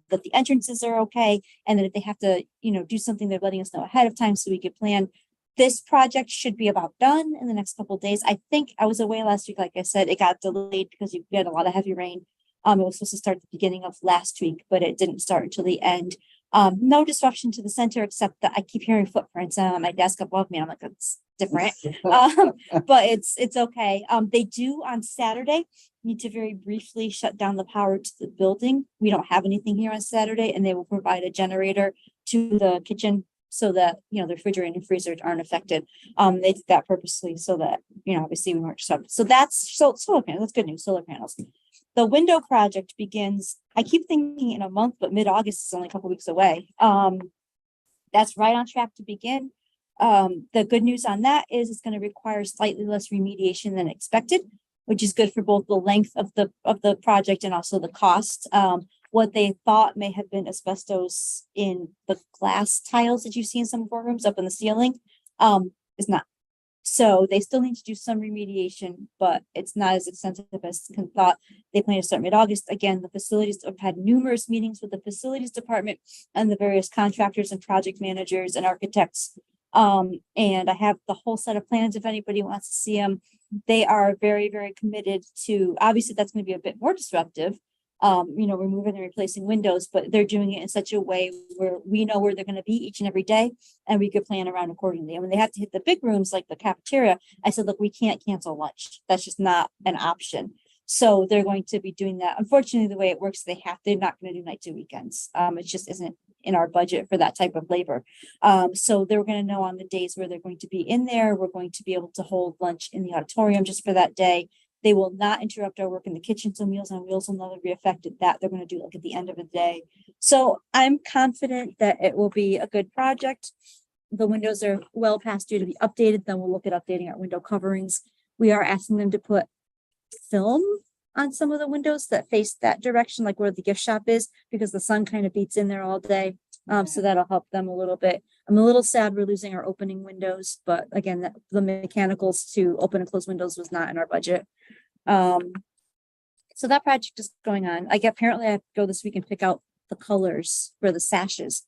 that the entrances are okay, and that if they have to do something, they're letting us know ahead of time so we can plan. This project should be about done in the next couple of days. I think I was away last week. Like I said, it got delayed because you had a lot of heavy rain. It was supposed to start at the beginning of last week, but it didn't start until the end. No disruption to the center, except that I keep hearing footprints on my desk above me. I'm like, it's different. But it's okay. They do on Saturday need to very briefly shut down the power to the building. We don't have anything here on Saturday, and they will provide a generator to the kitchen so that the refrigerator and freezer aren't affected. They did that purposely so that obviously we weren't disrupted. So that's solar panels. That's good news. Solar panels. The window project begins, I keep thinking in a month, but mid-August is only a couple weeks away. That's right on track to begin. The good news on that is it's going to require slightly less remediation than expected, which is good for both the length of the project and also the cost. What they thought may have been asbestos in the glass tiles that you see in some of our rooms up in the ceiling is not. So they still need to do some remediation, but it's not as extensive as thought. They plan to start mid-August. Again, the facilities have had numerous meetings with the facilities department and the various contractors and project managers and architects. And I have the whole set of plans if anybody wants to see them. They are very, very committed to, obviously that's going to be a bit more disruptive, removing and replacing windows, but they're doing it in such a way where we know where they're going to be each and every day, and we could plan around accordingly. And when they have to hit the big rooms like the cafeteria, I said, look, we can't cancel lunch. That's just not an option. So they're going to be doing that. Unfortunately, the way it works, they're not going to do nights and weekends. It just isn't in our budget for that type of labor. So they're going to know on the days where they're going to be in there, we're going to be able to hold lunch in the auditorium just for that day. They will not interrupt our work in the kitchen, so Meals on Wheels will never be affected. That they're going to do like at the end of the day. So I'm confident that it will be a good project. The windows are well past due to be updated. Then we'll look at updating our window coverings. We are asking them to put film on some of the windows that face that direction, like where the gift shop is, because the sun kind of beats in there all day. So that'll help them a little bit. I'm a little sad we're losing our opening windows, but again, the mechanicals to open and close windows was not in our budget. So that project is going on. Apparently I have to go this week and pick out the colors for the sashes,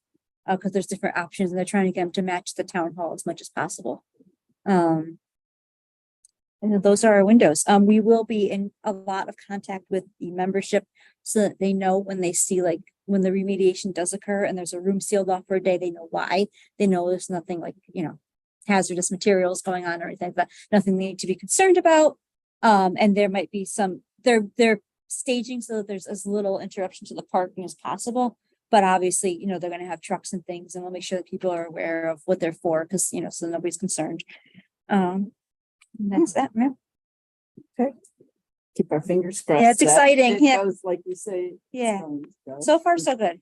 because there's different options and they're trying to get them to match the town hall as much as possible. And those are our windows. We will be in a lot of contact with the membership so that they know when they see, like, when the remediation does occur and there's a room sealed off for a day, they know why. They know there's nothing like, hazardous materials going on or anything, but nothing they need to be concerned about. And there might be some, they're staging so that there's as little interruption to the parking as possible. But obviously, they're going to have trucks and things, and we'll make sure that people are aware of what they're for, because, so nobody's concerned. And that's that, man. Keep our fingers crossed. Yeah, it's that exciting. it Yeah. goes like you say. Yeah. goes. So far, so good.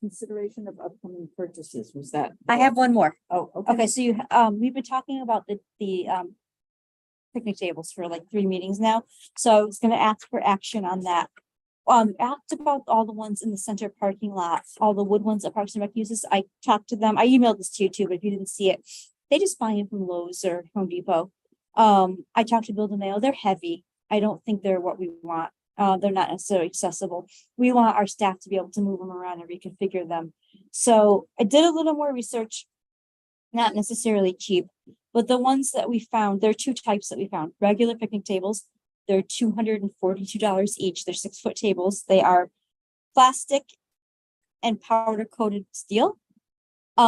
Consideration of upcoming purchases, was that? I have one more. Oh, okay. Okay, so we've been talking about the picnic tables for like 3 meetings now. So I was gonna ask for action on that. Asked about all the ones in the center parking lot, all the wood ones that Parks and Rec uses. I talked to them. I emailed this to you too, but if you didn't see it, they just buy them from Lowe's or Home Depot. I talked to Bill DeMayo. They're heavy. I don't think they're what we want. They're not necessarily accessible. We want our staff to be able to move them around and reconfigure them. So I did a little more research, not necessarily cheap, but the ones that we found, there are 2 types that we found. Regular picnic tables, they're $242 each. They're 6-foot tables. They are plastic and powder coated steel.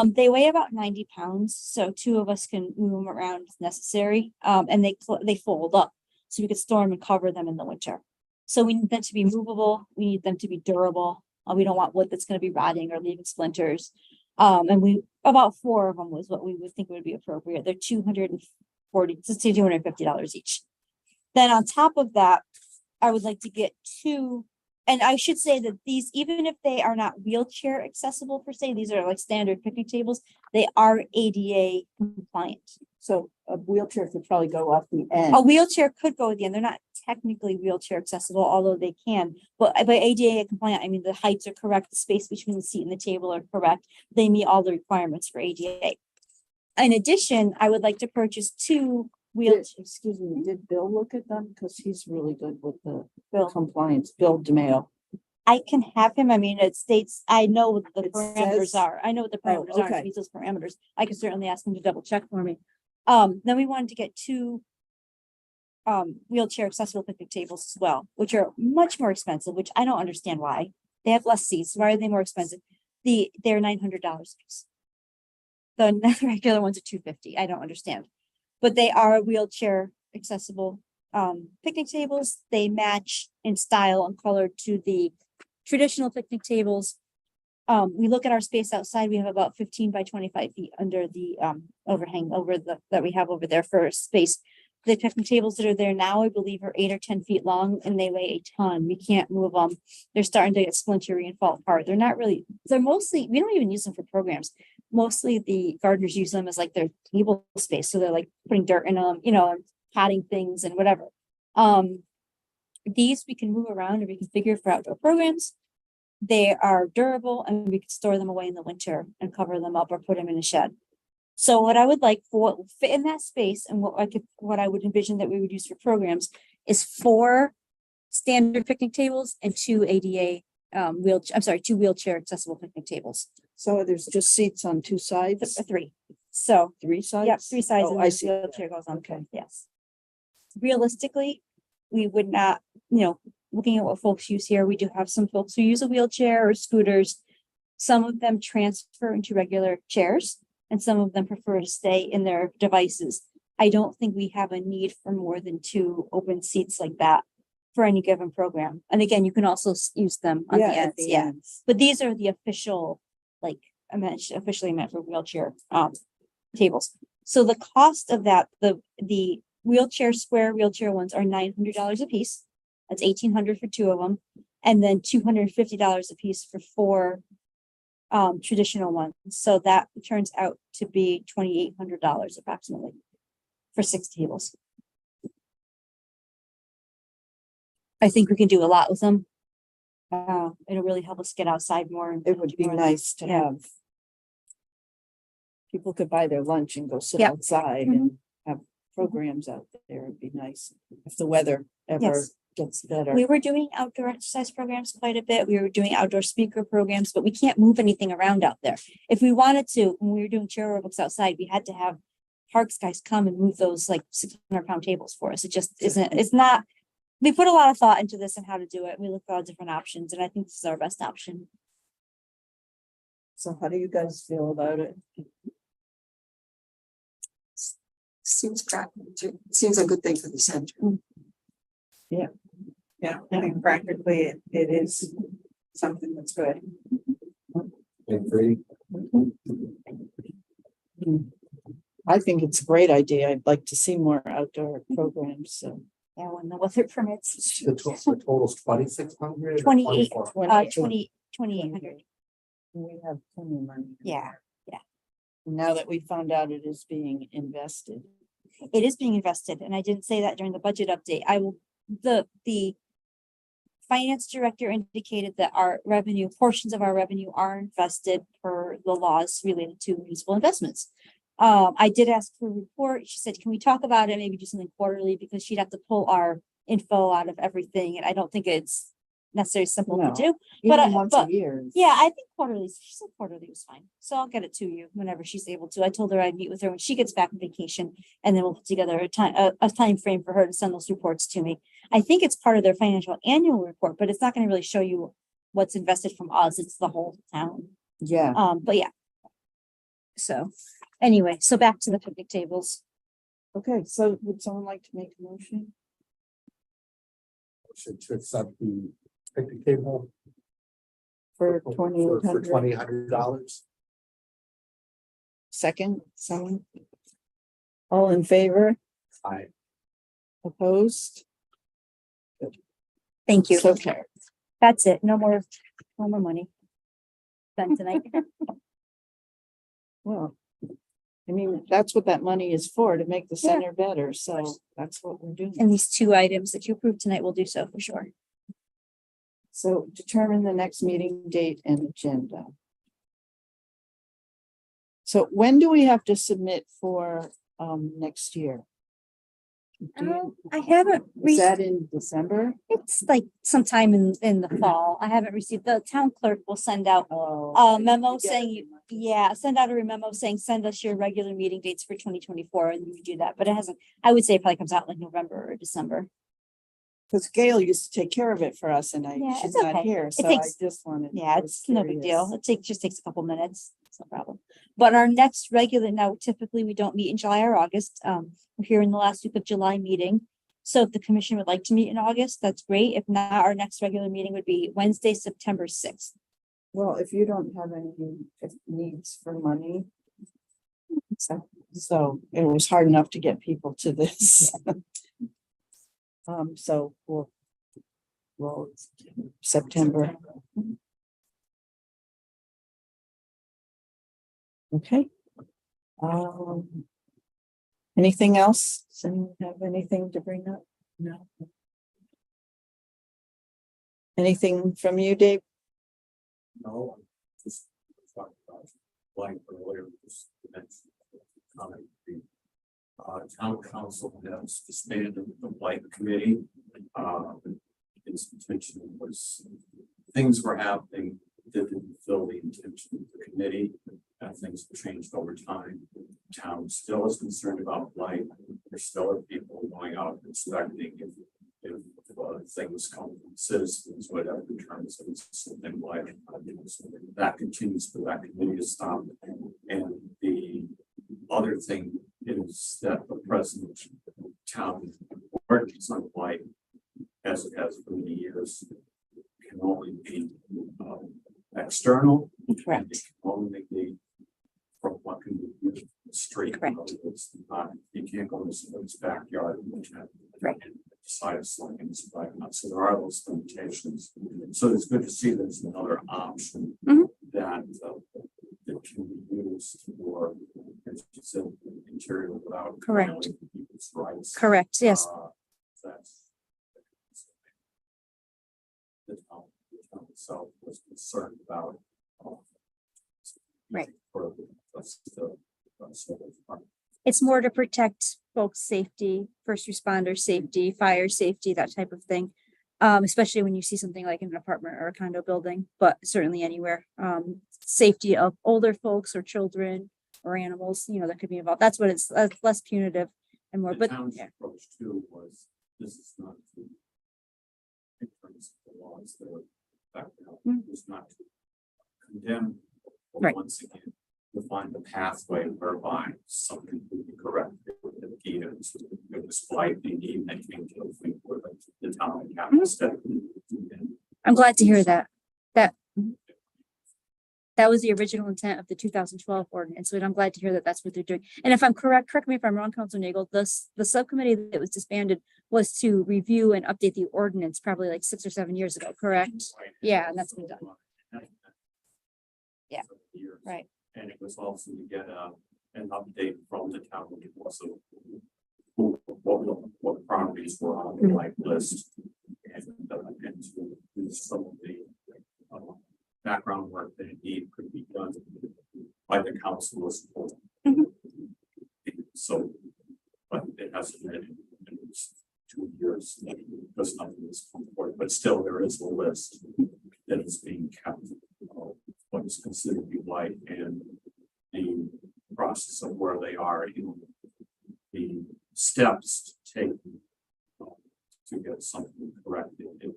They weigh about 90 pounds, so 2 of us can move them around if necessary. And they fold up, so we could store them and cover them in the winter. So we need them to be movable. We need them to be durable. We don't want wood that's going to be rotting or leaving splinters. And about 4 of them was what we would think would be appropriate. They're $250 each. Then on top of that, I would like to get 2. And I should say that these, even if they are not wheelchair accessible per se, these are like standard picnic tables, they are ADA compliant. So a wheelchair could probably go off the end. A wheelchair could go at the end. They're not technically wheelchair accessible, although they can. But by ADA compliant, I mean the heights are correct, the space between the seat and the table are correct. They meet all the requirements for ADA. In addition, I would like to purchase 2 wheelchairs. Excuse me, did Bill look at them? Because he's really good with the Bill. compliance. Bill DeMayo. I can have him. I mean, it states, I know what the It parameters says- are. I know what the parameters are. okay. It meets those parameters. I can certainly ask him to double check for me. Then we wanted to get 2 wheelchair accessible picnic tables as well, which are much more expensive, which I don't understand why. They have less seats. Why are they more expensive? They're $900 a piece. The regular ones are $250. I don't understand. But they are wheelchair accessible picnic tables. They match in style and color to the traditional picnic tables. We look at our space outside, we have about 15 by 25 feet under the overhang that we have over there for space. The picnic tables that are there now, I believe, are 8 or 10 feet long and they weigh a ton. We can't move them. They're starting to get splintery and fall apart. They're mostly, we don't even use them for programs. Mostly the gardeners use them as like their table space. So they're like putting dirt in them, and potting things and whatever. These we can move around and reconfigure for outdoor programs. They are durable and we can store them away in the winter and cover them up or put them in a shed. So what I would like for what will fit in that space and what I would envision that we would use for programs is 4 standard picnic tables and 2 ADA 2 wheelchair accessible picnic tables. So there's just seats on 2 sides, 3. So 3 sides? yeah, 3 sides. Oh, and I the see. wheelchair goes on. Okay. Yes. Realistically, we would not, looking at what folks use here, we do have some folks who use a wheelchair or scooters. Some of them transfer into regular chairs and some of them prefer to stay in their devices. I don't think we have a need for more than 2 open seats like that for any given program. And again, you can also use them on the at ends, yeah. ends. But these are the official, like I mentioned, officially meant for wheelchair tables. So the cost of that, the square wheelchair ones are $900 a piece. That's $1,800 for 2 of them, and then $250 a piece for 4 traditional ones. So that turns out to be $2,800 approximately for 6 tables. I think we can do a lot with them. It'll really help us get outside more. And It would be more. nice to Yeah. have. People could buy their lunch and go sit Yep. outside Mhm. and have programs out there. It'd be nice if the weather ever Yes. gets better. We were doing outdoor exercise programs quite a bit. We were doing outdoor speaker programs, but we can't move anything around out there. If we wanted to, when we were doing chair aerobics outside, we had to have parks guys come and move those like 600-pound tables for us. It just isn't, it's not, we put a lot of thought into this and how to do it. We looked at all different options, and I think this is our best option. So how do you guys feel about it? Seems seems a good thing for the center. Yeah, I think practically it is something that's good. Agree. I think it's a great idea. I'd like to see more outdoor programs, so. Yeah, when the weather permits. The total's 2,600. 28. 28. 2,800. We have plenty of money. Yeah. Now that we found out it is being invested. It is being invested, and I didn't say that during the budget update. The finance director indicated that portions of our revenue are invested per the laws related to municipal investments. I did ask for a report. She said, can we talk about it, maybe do something quarterly, because she'd have to pull our info out of everything, and I don't think it's necessarily simple No. to do. But Even once a year. Yeah, I think quarterly, she said quarterly was fine. So I'll get it to you whenever she's able to. I told her I'd meet with her when she gets back from vacation, and then we'll put together a time frame for her to send those reports to me. I think it's part of their financial annual report, but it's not going to really show you what's invested from us. It's the whole town. Yeah, But yeah. So anyway, so back to the picnic tables. okay, so would someone like to make a motion? To accept the picnic table For for $2,800? $2,800. Second, someone? All in favor? I Opposed? Thank you. So carried. That's it. No more money. Done tonight. Well, I mean, that's what that money is for, to make the Yeah. center better, so that's what we're doing. And these 2 items that you approved tonight will do so for sure. So determine the next meeting date and agenda. So when do we have to submit for next year? Do you- I haven't Is that in December? It's like sometime in the fall. I haven't received, the town clerk will send out Oh, a memo you get saying, send out a memo saying, send us your regular meeting dates for 2024, and you do that, but it hasn't, I would say it probably comes out like November or December. Because Gail used to take care of it for us and Yeah, she's it's not okay. here, It so I takes- just wanted. Yeah, I was it's no big deal. curious. Just takes a couple minutes. It's no problem. But our next regular, now typically we don't meet in July or August. We're here in the last week of July meeting. So if the commission would like to meet in August, that's great. If not, our next regular meeting would be Wednesday, September 6th. Well, if you don't have any needs for money. So it was hard enough to get people to this. So well, September. Okay. Anything else? Does anyone have anything to bring up? No. Anything from you, Dave? No, just talked about like earlier, just mentioned comment. The town council has disbanded the blight committee. Its intention was, things were happening that didn't fill the intention of the committee. Things have changed over time. Town still is concerned about blight. There still are people going out and inspecting if things come from citizens, whatever in terms of something like so that continues for that committee to stop. And the other thing is that the present town ordinance on blight, as it has for many years, can only be external. Correct. And it can only be from what can be used in the street. Correct. It's not, you can't go to someone's backyard and Right. decide a sliding spike. So there are those limitations. So it's good to see there's another option Mhm. that that can be used for, as you said, interior without. Correct. violating people's rights. Correct, yes. That's. The town itself was concerned about. Right. For the. It's more to protect folks' safety, first responder safety, fire safety, that type of thing. Especially when you see something like in an apartment or a condo building, but certainly anywhere. Safety of older folks or children or animals, that could be involved. That's what it's less punitive and more, The but town's yeah, approach too was, this is not to. In terms of the laws that are back now, Mm. was not to condemn. But Right. once again, to find the pathway whereby something could be corrected with the key is it was slightly even that came to the thing where the town had Mhm. step. I'm glad to hear that. That was the original intent of the 2012 ordinance, and I'm glad to hear that that's what they're doing. And if I'm correct me if I'm wrong, Council Nagel, the subcommittee that was disbanded was to review and update the ordinance probably like 6 or 7 years ago, correct? Yeah, and that's been done. Yeah. Right. And it was also to get an update from the town, also what properties were on the like list. And to do some of the background work that indeed could be done by the council as well. Mhm. So, but it hasn't been in 2 years, because nothing is come forward, but still there is a list that is being kept of what is considered to be white and the process of where they are in the steps taken to get something corrected.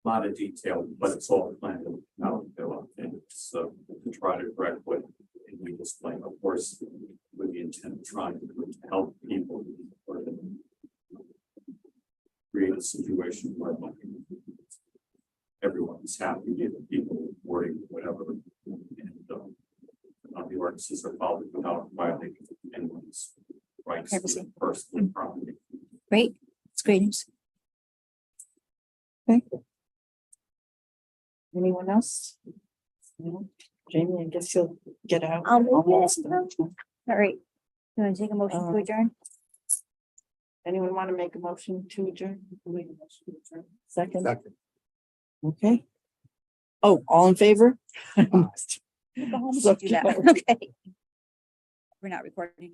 A lot of detail, but it's all planned out there, and it's to try to correct what we display, of course, with the intent of trying to help people or to create a situation where everyone is happy, the people worrying, whatever, and the ordinances are followed without violating anyone's rights to Privacy. personal property. Great. It's great news. Anyone else? No? Jamie, I guess you'll get out. I'll make it. almost. All right. You want to take a motion to adjourn? Anyone want to make a motion to adjourn? Second, Second. okay. Oh, all in favor? Go home and So do that. carried. Okay. We're not recording.